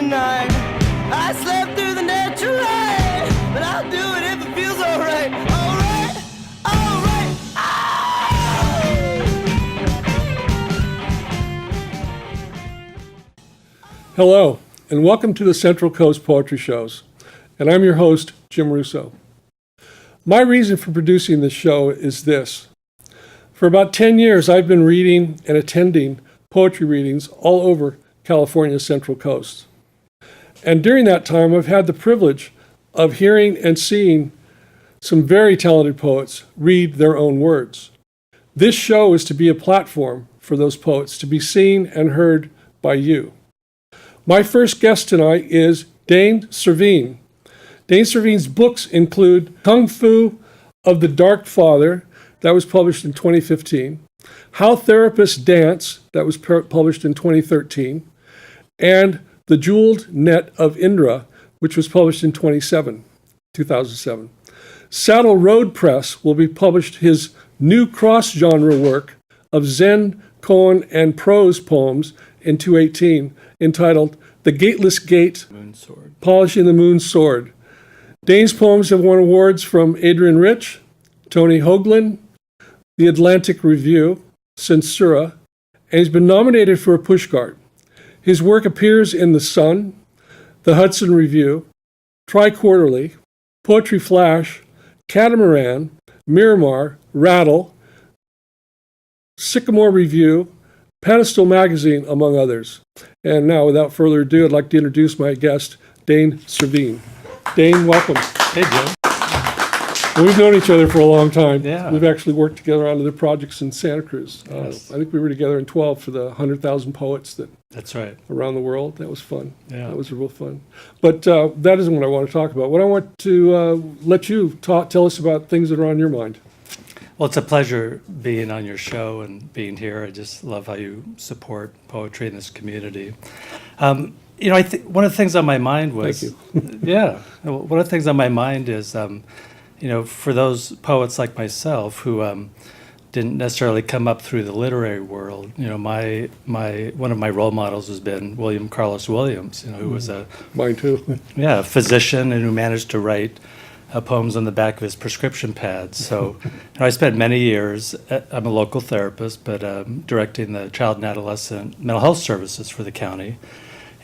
tonight. I slept through the natural light, but I'll do it if it feels alright. Alright, alright, Hello, and welcome to the Central Coast Poetry Shows. And I'm your host, Jim Russo. My reason for producing this show is this. For about 10 years, I've been reading and attending poetry readings all over California's Central Coast. And during that time, I've had the privilege of hearing and seeing some very talented poets read their own words. This show is to be a platform for those poets to be seen and heard by you. My first guest tonight is Dane Cervine. Dane Cervine's books include Kung Fu of the Dark Father, that was published in 2015, How Therapists Dance, that was published in 2013, and The Jeweled Net of Indra, which was published in 2007. Saddle Road Press will be published his new cross-genre work of Zen, koan, and prose poems in 2018, entitled The Gateless Gate, Polishing the Moon Sword. Dane's poems have won awards from Adrian Rich, Tony Hoagland, The Atlantic Review, Censura, and he's been nominated for a Pushcart. His work appears in The Sun, The Hudson Review, Tri-Quarterly, Poetry Flash, Catamaran, Miramar, Rattle, Sycamore Review, Pedestal Magazine, among others. And now, without further ado, I'd like to introduce my guest, Dane Cervine. Dane, welcome. Hey, Jim. Well, we've known each other for a long time. Yeah. We've actually worked together on other projects in Santa Cruz. Yes. I think we were together in 12 for the 100,000 poets That's right. around the world. That was fun. Yeah. That was real fun. But that isn't what I want to talk about. What I want to let you tell us about things that are on your mind. Well, it's a pleasure being on your show and being here. I just love how you support poetry in this community. One of the things on my mind was... Thank you. Yeah. One of the things on my mind is, for those poets like myself who didn't necessarily come up through the literary world, one of my role models has been William Carlos Williams, who was Mine too. a physician and who managed to write poems on the back of his prescription pads. So I spent many years, I'm a local therapist, but directing the child and adolescent mental health services for the county,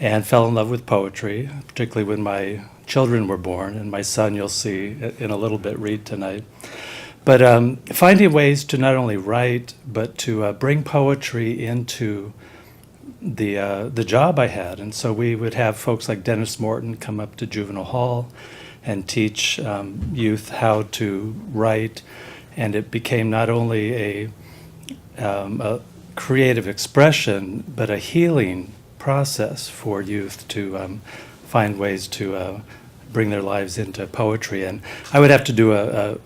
and fell in love with poetry, particularly when my children were born, and my son, you'll see in a little bit, read tonight. But finding ways to not only write, but to bring poetry into the job I had. And so we would have folks like Dennis Morton come up to juvenile hall and teach youth how to write. And it became not only a creative expression, but a healing process for youth to find ways to bring their lives into poetry. And I would have to do a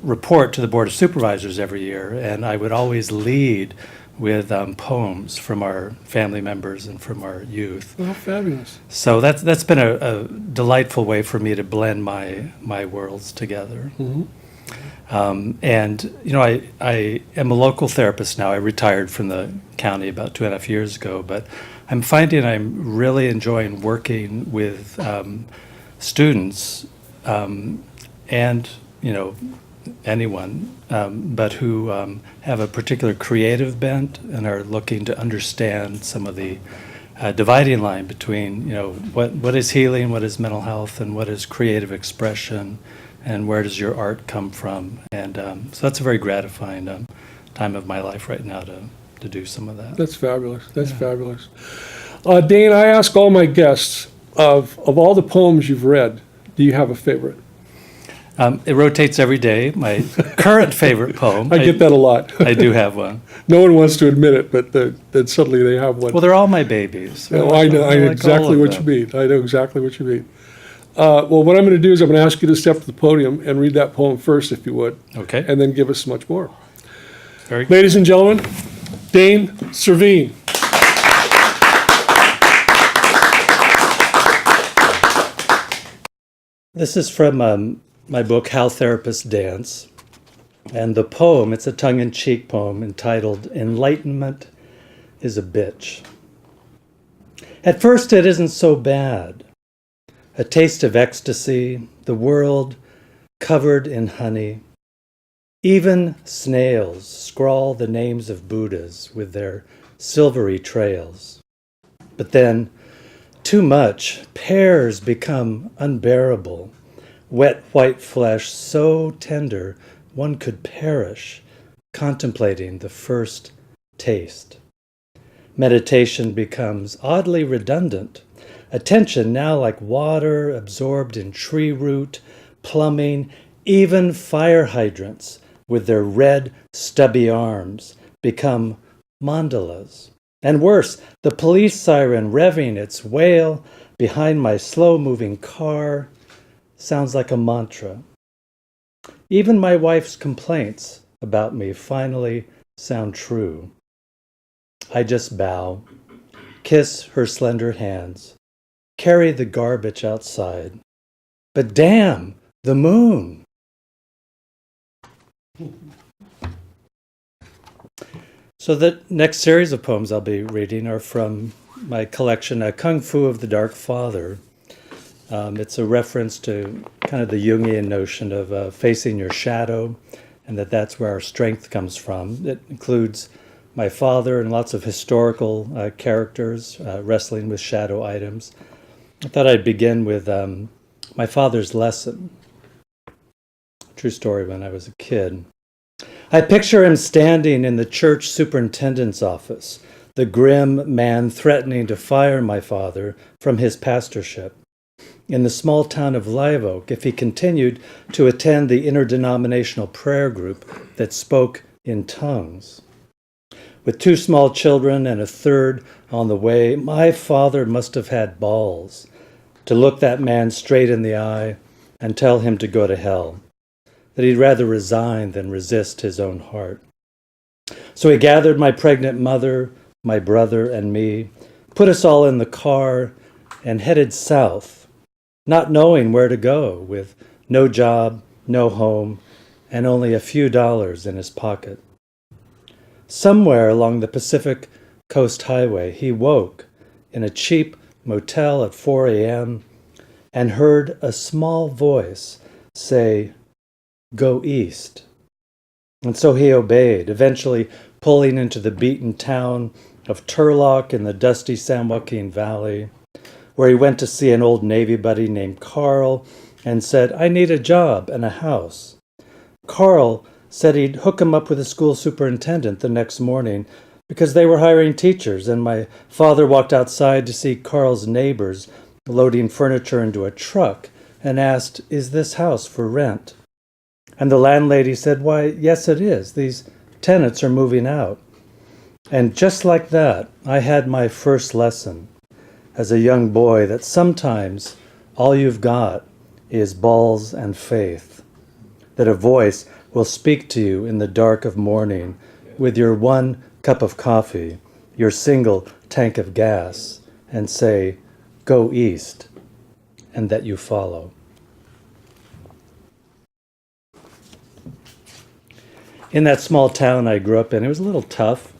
report to the Board of Supervisors every year, and I would always lead with poems from our family members and from our youth. Oh, fabulous. So that's been a delightful way for me to blend my worlds together. Mm-hmm. I am a local therapist now. I retired from the county about 2.5 years ago, but I'm finding I'm really enjoying working with students and anyone, but who have a particular creative bent and are looking to understand some of the dividing line between what is healing, what is mental health, and what is creative expression, and where does your art come from. And so that's a very gratifying time of my life right now to do some of that. That's fabulous. That's fabulous. Dane, I ask all my guests, of all the poems you've read, do you have a favorite? It rotates every day. My current favorite poem. I get that a lot. I do have one. No one wants to admit it, but then suddenly they have one. Well, they're all my babies. No, I know. I know like exactly all of what you them. mean. I know exactly what you mean. Well, what I'm going to do is I'm going to ask you to step to the podium and read that poem first, if you would. Okay. And then give us much more. Very good. Ladies and gentlemen, Dane Cervine. This is from my book, How Therapists Dance. And the poem, it's a tongue-in-cheek poem entitled, Enlightenment is a Bitch. At first it isn't so bad. A taste of ecstasy, the world covered in honey. Even snails scrawl the names of Buddhas with their silvery trails. But then, too much, pears become unbearable. Wet white flesh so tender one could perish contemplating the first taste. Meditation becomes oddly redundant. Attention now like water absorbed in tree root, plumbing, even fire hydrants with their red, stubby arms become mandalas. And worse, the police siren revving its wail behind my slow-moving car sounds like a mantra. Even my wife's complaints about me finally sound true. I just bow, kiss her slender hands, carry the garbage outside. But damn, the moon! So the next series of poems I'll be reading are from my collection, Kung Fu of the Dark Father. It's a reference to kind of the Jungian notion of facing your shadow, and that's where our strength comes from. It includes my father and lots of historical characters wrestling with shadow items. I thought I'd begin with my father's lesson. True story when I was a kid. I picture him standing in the church superintendent's office, the grim man threatening to fire my father from his pastorship in the small town of Live Oak if he continued to attend the interdenominational prayer group that spoke in tongues. With 2 small children and a third on the way, my father must have had balls to look that man straight in the eye and tell him to go to hell, that he'd rather resign than resist his own heart. So he gathered my pregnant mother, my brother, and me, put us all in the car, and headed south, not knowing where to go, with no job, no home, and only a few dollars in his pocket. Somewhere along the Pacific Coast Highway, he woke in a cheap motel at 4 a.m. and heard a small voice say, "Go east." And so he obeyed, eventually pulling into the beaten town of Turlock in the dusty San Joaquin Valley, where he went to see an old Navy buddy named Carl and said, "I need a job and a house." Carl said he'd hook him up with a school superintendent the next morning because they were hiring teachers, and my father walked outside to see Carl's neighbors loading furniture into a truck and asked, "Is this house for rent?" And the landlady said, "Why, yes it is. These tenants are moving out." And just like that, I had my first lesson as a young boy that sometimes all you've got is balls and faith, that a voice will speak to you in the dark of morning with your 1 cup of coffee, your single tank of gas, and say, "Go east," and that you follow. In that small town I grew up in, it was a little tough,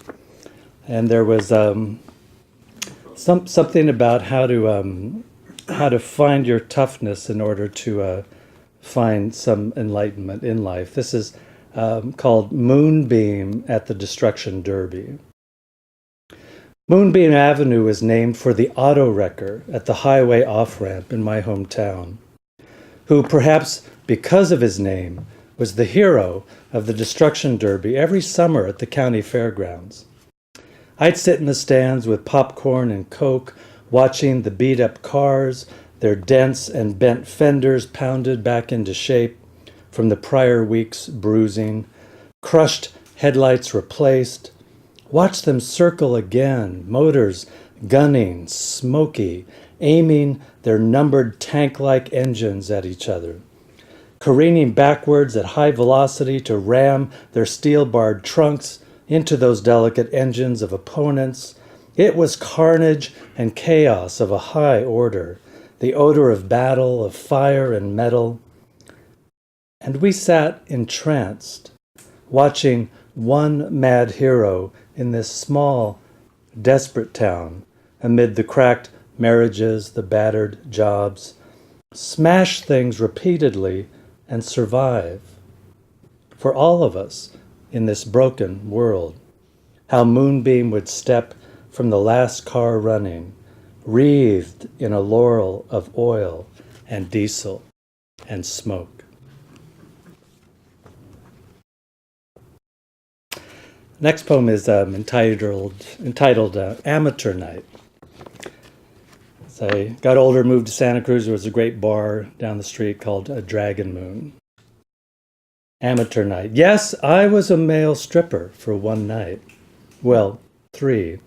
and there was something about how to find your toughness in order to find some enlightenment in life. This is called Moonbeam at the Destruction Derby. Moonbeam Avenue is named for the auto wrecker at the highway off-ramp in my hometown, who perhaps because of his name was the hero of the Destruction Derby every summer at the county fairgrounds. I'd sit in the stands with popcorn and Coke, watching the beat-up cars, their dents and bent fenders pounded back into shape from the prior week's bruising, crushed headlights replaced. Watch them circle again, motors gunning, smoky, aiming their numbered tank-like engines at each other, careening backwards at high velocity to ram their steel-barred trunks into those delicate engines of opponents. It was carnage and chaos of a high order, the odor of battle, of fire and metal. And we sat entranced, watching one mad hero in this small, desperate town amid the cracked marriages, the battered jobs, smash things repeatedly and survive. For all of us in this broken world, how Moonbeam would step from the last car running, wreathed in a laurel of oil and diesel and smoke. Next poem is entitled Amateur Night. As I got older, moved to Santa Cruz, there was a great bar down the street called Dragon Moon. Amateur Night. Yes, I was a male stripper for one night. Well, 3.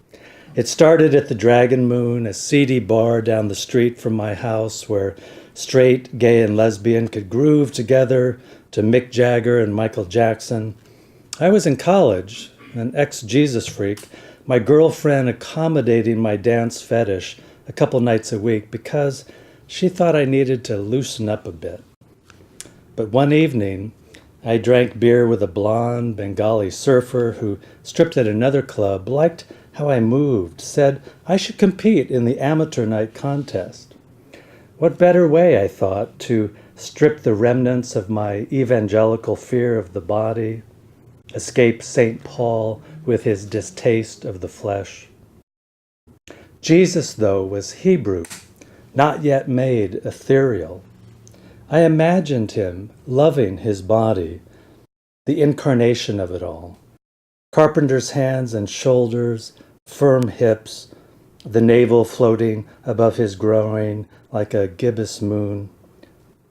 It started at the Dragon Moon, a seedy bar down the street from my house where straight, gay, and lesbian could groove together to Mick Jagger and Michael Jackson. I was in college, an ex-Jesus freak, my girlfriend accommodating my dance fetish a couple nights a week because she thought I needed to loosen up a bit. But one evening, I drank beer with a blonde Bengali surfer who stripped at another club, liked how I moved, said I should compete in the amateur night contest. What better way, I thought, to strip the remnants of my evangelical fear of the body, escape St. Paul with his distaste of the flesh. Jesus, though, was Hebrew, not yet made ethereal. I imagined him loving his body, the incarnation of it all. Carpenter's hands and shoulders, firm hips, the navel floating above his groin like a gibbous moon.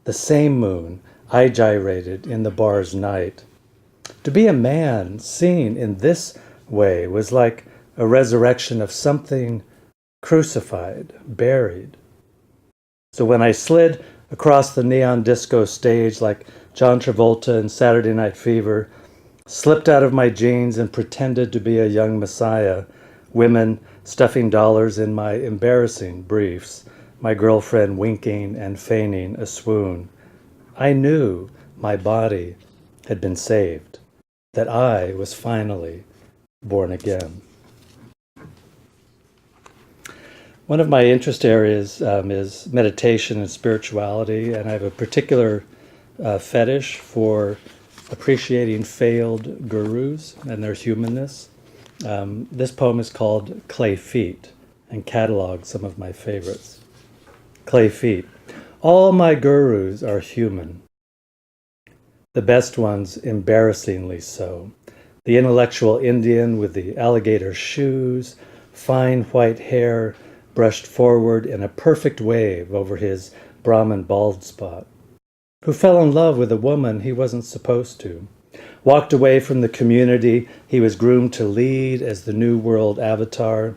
The same moon I gyrated in the bar's night. To be a man seen in this way was like a resurrection of something crucified, buried. So when I slid across the neon disco stage like John Travolta in Saturday Night Fever, slipped out of my jeans and pretended to be a young messiah, women stuffing dollars in my embarrassing briefs, my girlfriend winking and feigning a swoon. I knew my body had been saved, that I was finally born again. One of my interest areas is meditation and spirituality, and I have a particular fetish for appreciating failed gurus and their humanness. This poem is called Clay Feet and catalogs some of my favorites. Clay Feet. All my gurus are human. The best ones embarrassingly so. The intellectual Indian with the alligator shoes, fine white hair brushed forward in a perfect wave over his Brahmin bald spot, who fell in love with a woman he wasn't supposed to, walked away from the community he was groomed to lead as the New World avatar,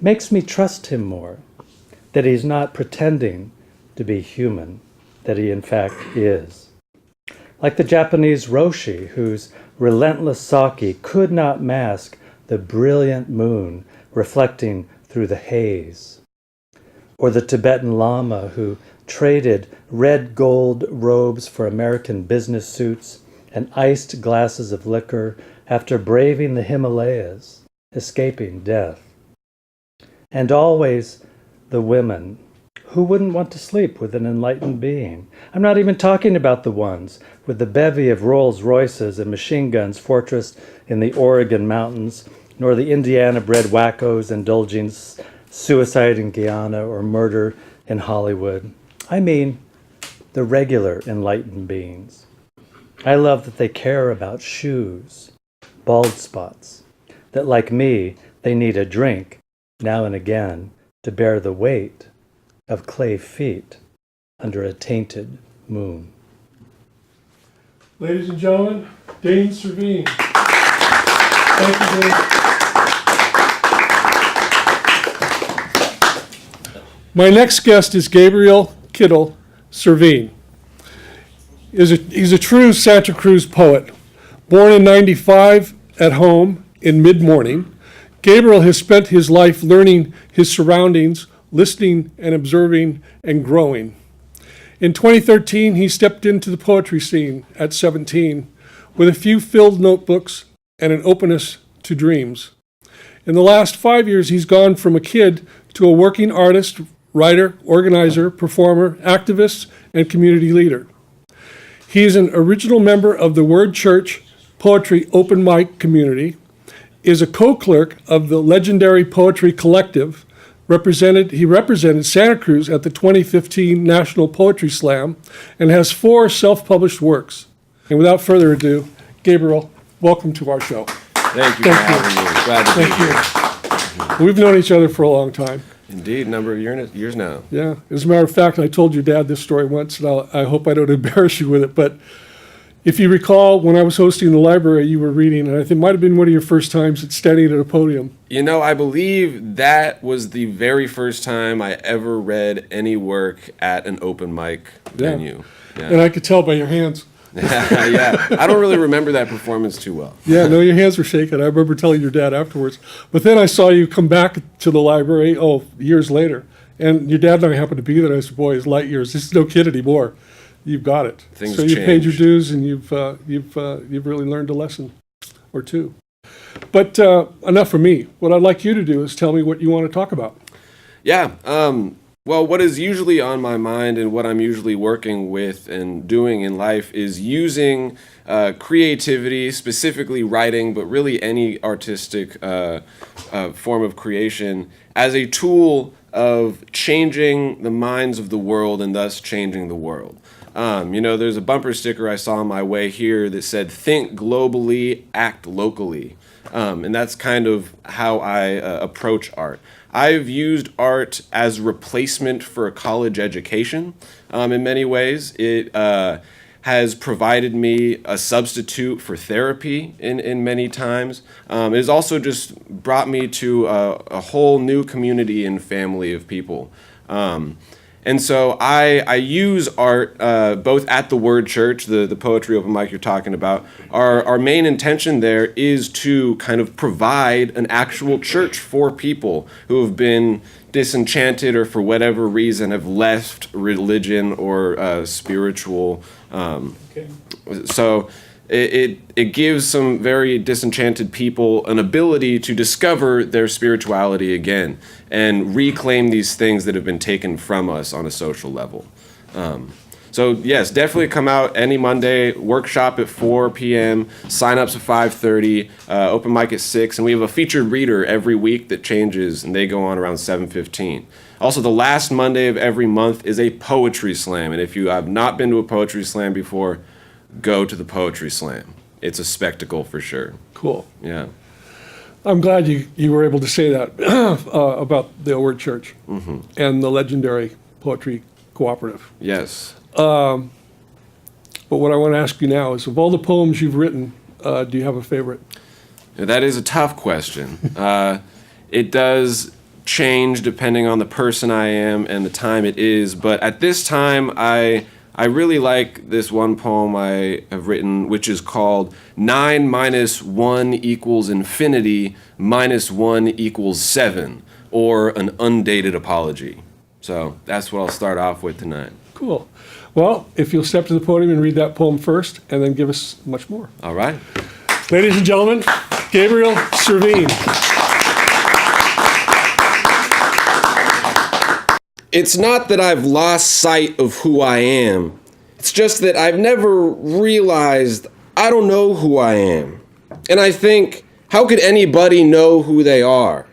makes me trust him more, that he's not pretending to be human, that he in fact is. Like the Japanese Roshi, whose relentless sake could not mask the brilliant moon reflecting through the haze. Or the Tibetan Lama who traded red gold robes for American business suits and iced glasses of liquor after braving the Himalayas, escaping death. And always the women. Who wouldn't want to sleep with an enlightened being? I'm not even talking about the ones with the bevy of Rolls Royces and machine guns fortressed in the Oregon mountains, nor the Indiana-bred wackos indulging suicide in Guyana or murder in Hollywood. I mean the regular enlightened beings. I love that they care about shoes, bald spots, that like me, they need a drink now and again to bear the weight of clay feet under a tainted moon. Ladies and gentlemen, Dane Cervine. Thank you, Dane. My next guest is Gabriel Kittle Cervine. He's a true Santa Cruz poet. Born in '95 at home in mid-morning, Gabriel has spent his life learning his surroundings, listening and observing and growing. In 2013, he stepped into the poetry scene at 17 with a few filled notebooks and an openness to dreams. In the last 5 years, he's gone from a kid to a working artist, writer, organizer, performer, activist, and community leader. He is an original member of the Word Church Poetry Open Mic community, is a co-clerk of the legendary Poetry Collective. He represented Santa Cruz at the 2015 National Poetry Slam and has 4 self-published works. And without further ado, Gabriel, welcome to our show. Thank you for having me. Glad to be here. We've known each other for a long time. Indeed, number of years now. Yeah. As a matter of fact, I told your dad this story once, and I hope I don't embarrass you with it, but if you recall, when I was hosting the library, you were reading, and I think it might have been one of your first times at standing at a podium. You know, I believe that was the very first time I ever read any work at an open mic venue. Yeah. And I could tell by your hands. Yeah, I don't really remember that performance too well. Yeah, no, your hands were shaking. I remember telling your dad afterwards. But then I saw you come back to the library, years later. And your dad and I happened to be there, and I said, boy, it's light years. This is no kid anymore. You've got it. Things so you've paid your changed. dues, and you've really learned a lesson or two. But enough for me. What I'd like you to do is tell me what you want to talk about. Yeah. Well, what is usually on my mind and what I'm usually working with and doing in life is using creativity, specifically writing, but really any artistic form of creation, as a tool of changing the minds of the world and thus changing the world. There's a bumper sticker I saw on my way here that said, "Think globally, act locally." And that's kind of how I approach art. I've used art as replacement for a college education in many ways. It has provided me a substitute for therapy in many times. It has also just brought me to a whole new community and family of people. And so I use art both at the Word Church, the poetry open mic you're talking about. Our main intention there is to kind of provide an actual church for people who have been disenchanted or for whatever reason have left religion or spiritual. So it gives some very disenchanted people an ability to discover their spirituality again and reclaim these things that have been taken from us on a social level. So yes, definitely come out any Monday, workshop at 4 p.m., sign-ups at 5:30, open mic at 6, and we have a featured reader every week that changes, and they go on around 7:15. Also, the last Monday of every month is a poetry slam, and if you have not been to a poetry slam before, go to the poetry slam. It's a spectacle for sure. Cool. Yeah. I'm glad you were able to say that about the Word Church and the legendary Poetry Cooperative. Yes. But what I want to ask you now is, of all the poems you've written, do you have a favorite? That is a tough question. It does change depending on the person I am and the time it is, but at this time I really like this one poem I have written, which is called 9 minus 1 equals infinity minus 1 equals 7, or an undated apology. So that's what I'll start off with tonight. Cool. Well, if you'll step to the podium and read that poem first, and then give us much more. All right. Ladies and gentlemen, Gabriel Cervine. It's not that I've lost sight of who I am. It's just that I've never realized I don't know who I am. And I think, how could anybody know who they are?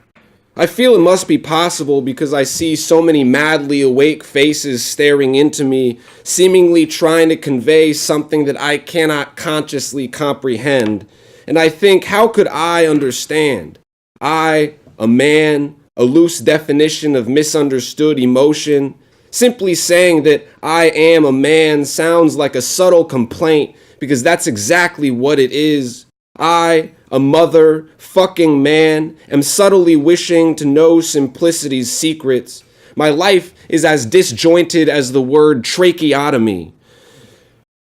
I feel it must be possible because I see so many madly awake faces staring into me, seemingly trying to convey something that I cannot consciously comprehend. And I think, how could I understand? I, a man, a loose definition of misunderstood emotion. Simply saying that I am a man sounds like a subtle complaint because that's exactly what it is. I, a mother, fucking man, am subtly wishing to know simplicity's secrets. My life is as disjointed as the word tracheotomy.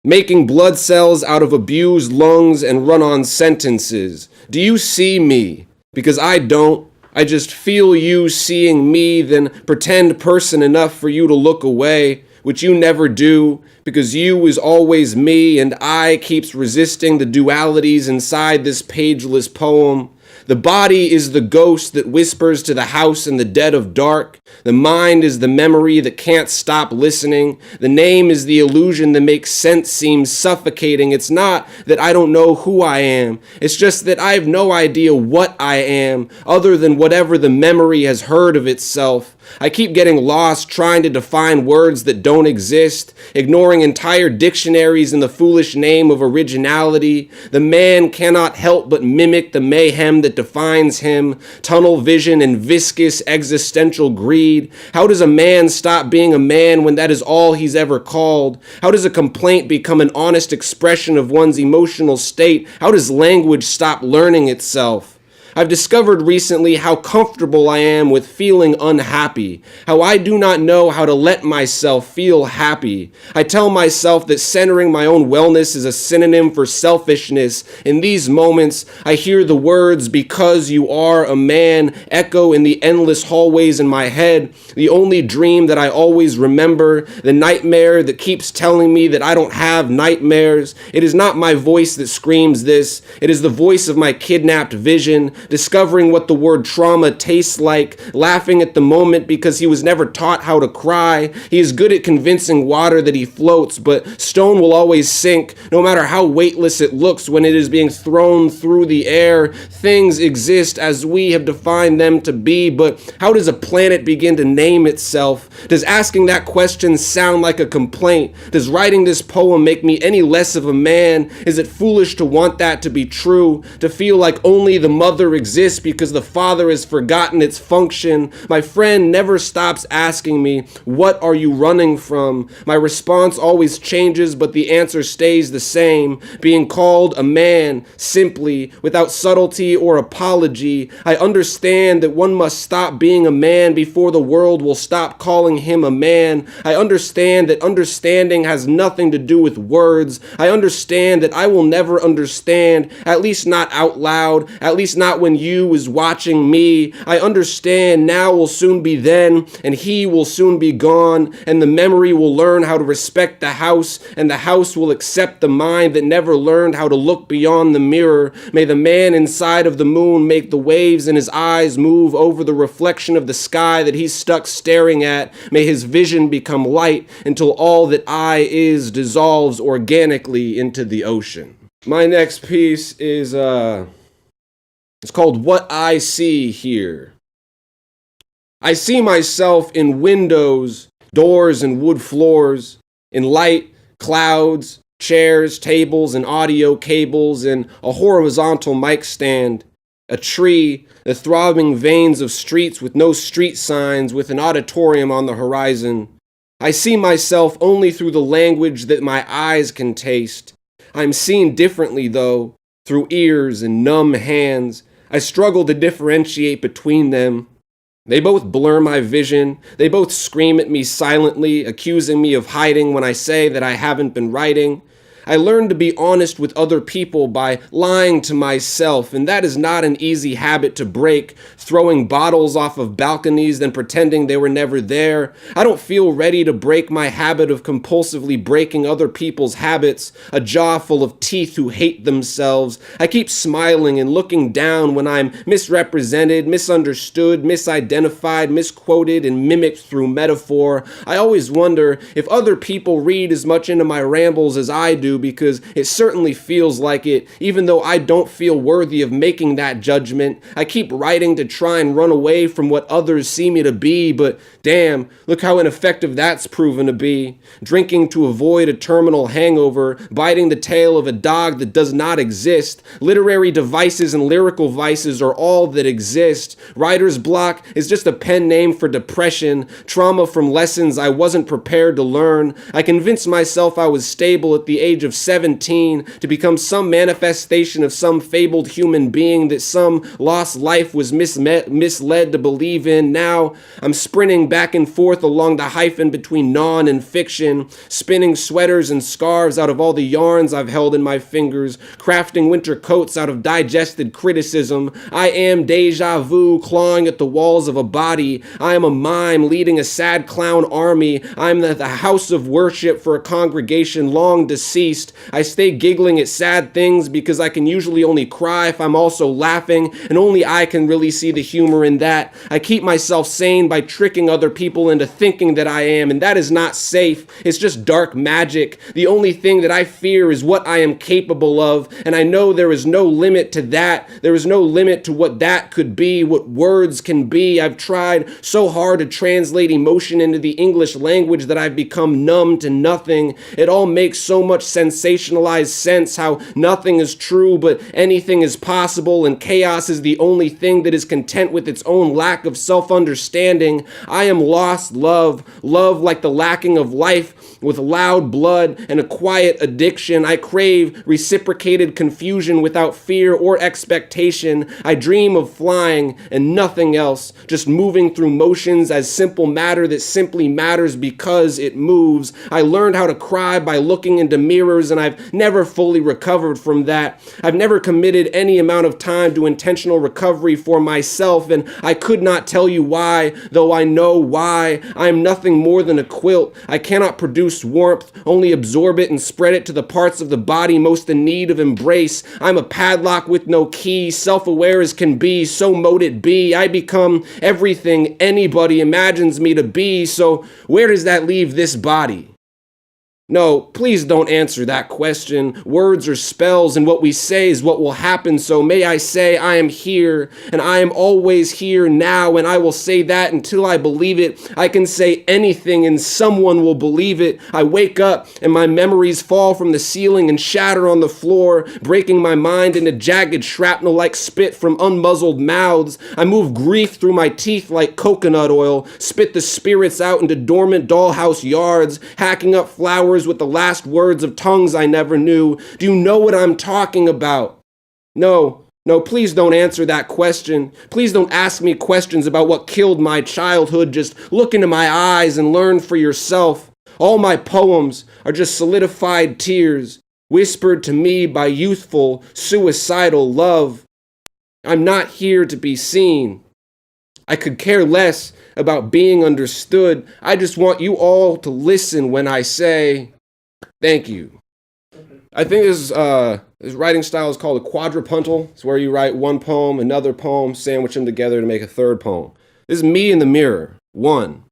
Making blood cells out of abused lungs and run-on sentences. Do you see me? Because I don't. I just feel you seeing me, then pretend person enough for you to look away, which you never do, because you is always me and I keeps resisting the dualities inside this pageless poem. The body is the ghost that whispers to the house in the dead of dark. The mind is the memory that can't stop listening. The name is the illusion that makes sense seem suffocating. It's not that I don't know who I am. It's just that I have no idea what I am, other than whatever the memory has heard of itself. I keep getting lost trying to define words that don't exist, ignoring entire dictionaries in the foolish name of originality. The man cannot help but mimic the mayhem that defines him, tunnel vision and viscous existential greed. How does a man stop being a man when that is all he's ever called? How does a complaint become an honest expression of one's emotional state? How does language stop learning itself? I've discovered recently how comfortable I am with feeling unhappy, how I do not know how to let myself feel happy. I tell myself that centering my own wellness is a synonym for selfishness. In these moments, I hear the words, "because you are a man," echo in the endless hallways in my head, the only dream that I always remember, the nightmare that keeps telling me that I don't have nightmares. It is not my voice that screams this. It is the voice of my kidnapped vision, discovering what the word trauma tastes like, laughing at the moment because he was never taught how to cry. He is good at convincing water that he floats, but stone will always sink, no matter how weightless it looks when it is being thrown through the air. Things exist as we have defined them to be, but how does a planet begin to name itself? Does asking that question sound like a complaint? Does writing this poem make me any less of a man? Is it foolish to want that to be true, to feel like only the mother exists because the father has forgotten its function? My friend never stops asking me, "What are you running from?" My response always changes, but the answer stays the same. Being called a man, simply, without subtlety or apology. I understand that one must stop being a man before the world will stop calling him a man. I understand that understanding has nothing to do with words. I understand that I will never understand, at least not out loud, at least not when you is watching me. I understand now will soon be then, and he will soon be gone, and the memory will learn how to respect the house, and the house will accept the mind that never learned how to look beyond the mirror. May the man inside of the moon make the waves in his eyes move over the reflection of the sky that he's stuck staring at. May his vision become light until all that I is dissolves organically into the ocean. My next piece is it's called What I See Here. I see myself in windows, doors, and wood floors, in light, clouds, chairs, tables, and audio cables, and a horizontal mic stand, a tree, the throbbing veins of streets with no street signs, with an auditorium on the horizon. I see myself only through the language that my eyes can taste. I'm seen differently, though, through ears and numb hands. I struggle to differentiate between them. They both blur my vision. They both scream at me silently, accusing me of hiding when I say that I haven't been writing. I learned to be honest with other people by lying to myself, and that is not an easy habit to break, throwing bottles off of balconies then pretending they were never there. I don't feel ready to break my habit of compulsively breaking other people's habits, a jaw full of teeth who hate themselves. I keep smiling and looking down when I'm misrepresented, misunderstood, misidentified, misquoted, and mimicked through metaphor. I always wonder if other people read as much into my rambles as I do, because it certainly feels like it, even though I don't feel worthy of making that judgment. I keep writing to try and run away from what others see me to be, but damn, look how ineffective that's proven to be. Drinking to avoid a terminal hangover, biting the tail of a dog that does not exist. Literary devices and lyrical vices are all that exist. Writer's block is just a pen name for depression, trauma from lessons I wasn't prepared to learn. I convinced myself I was stable at the age of 17 to become some manifestation of some fabled human being that some lost life was misled to believe in. Now I'm sprinting back and forth along the hyphen between non and fiction, spinning sweaters and scarves out of all the yarns I've held in my fingers, crafting winter coats out of digested criticism. I am deja vu clawing at the walls of a body. I am a mime leading a sad clown army. I am the house of worship for a congregation long deceased. feast. I stay giggling at sad things because I can usually only cry if I'm also laughing, and only I can really see the humor in that. I keep myself sane by tricking other people into thinking that I am, and that is not safe. It's just dark magic. The only thing that I fear is what I am capable of, and I know there is no limit to that. There is no limit to what that could be, what words can be. I've tried so hard to translate emotion into the English language that I've become numb to nothing. It all makes so much sensationalized sense, how nothing is true, but anything is possible, and chaos is the only thing that is content with its own lack of self-understanding. I am lost love, love like the lacking of life, with loud blood and a quiet addiction. I crave reciprocated confusion without fear or expectation. I dream of flying and nothing else, just moving through motions as simple matter that simply matters because it moves. I learned how to cry by looking into mirrors, and I've never fully recovered from that. I've never committed any amount of time to intentional recovery for myself, and I could not tell you why, though I know why. I am nothing more than a quilt. I cannot produce warmth, only absorb it and spread it to the parts of the body most in need of embrace. I'm a padlock with no key, self-aware as can be, so mote it be. I become everything anybody imagines me to be, so where does that leave this body? No, please don't answer that question. Words are spells, and what we say is what will happen. So may I say I am here, and I am always here now, and I will say that until I believe it. I can say anything, and someone will believe it. I wake up, and my memories fall from the ceiling and shatter on the floor, breaking my mind into jagged shrapnel like spit from unmuzzled mouths. I move grief through my teeth like coconut oil, spit the spirits out into dormant dollhouse yards, hacking up flowers with the last words of tongues I never knew. Do you know what I'm talking about? No, please don't answer that question. Please don't ask me questions about what killed my childhood. Just look into my eyes and learn for yourself. All my poems are just solidified tears, whispered to me by youthful, suicidal love. I'm not here to be seen. I could care less about being understood. I just want you all to listen when I say thank you. I think this writing style is called a quadrupuntal. It's where you write one poem, another poem, sandwich them together to make a third poem. This is me in the mirror. 1.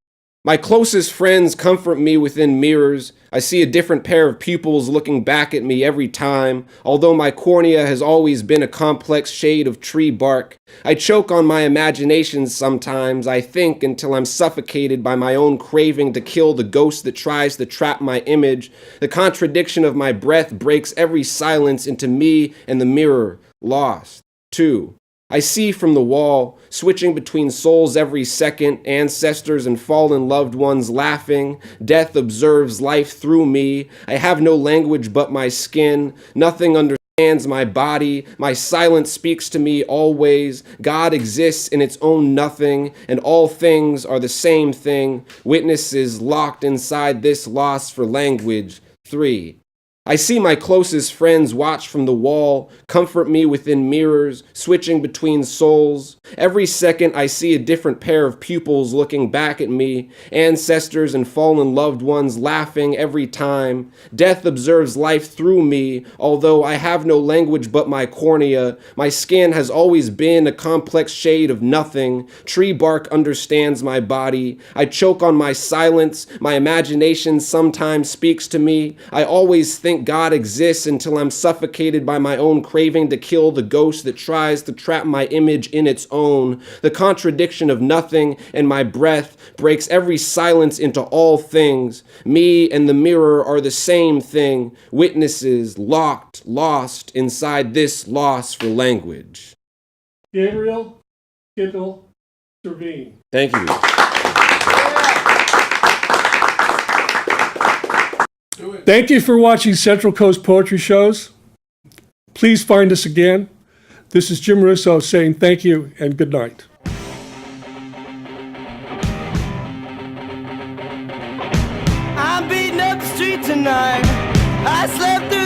My closest friends comfort me within mirrors. I see a different pair of pupils looking back at me every time, although my cornea has always been a complex shade of tree bark. I choke on my imaginations sometimes. I think until I'm suffocated by my own craving to kill the ghost that tries to trap my image. The contradiction of my breath breaks every silence into me and the mirror, lost. 2. I see from the wall, switching between souls every second, ancestors and fallen loved ones laughing. Death observes life through me. I have no language but my skin. Nothing understands my body. My silence speaks to me always. God exists in its own nothing, and all things are the same thing. Witnesses locked inside this loss for language. 3. I see my closest friends watch from the wall, comfort me within mirrors, switching between souls. Every second I see a different pair of pupils looking back at me, ancestors and fallen loved ones laughing every time. Death observes life through me, although I have no language but my cornea. My skin has always been a complex shade of nothing. Tree bark understands my body. I choke on my silence. My imagination sometimes speaks to me. I always think God exists until I'm suffocated by my own craving to kill the ghost that tries to trap my image in its own. The contradiction of nothing and my breath breaks every silence into all things. Me and the mirror are the same thing. Witnesses locked, lost inside this loss for language. Gabriel Kittle Cervine. Thank you. Thank you for watching Central Coast Poetry Shows. Please find us again. This is Jim Russo saying thank you and good night. I'm beating up the street tonight. I slept through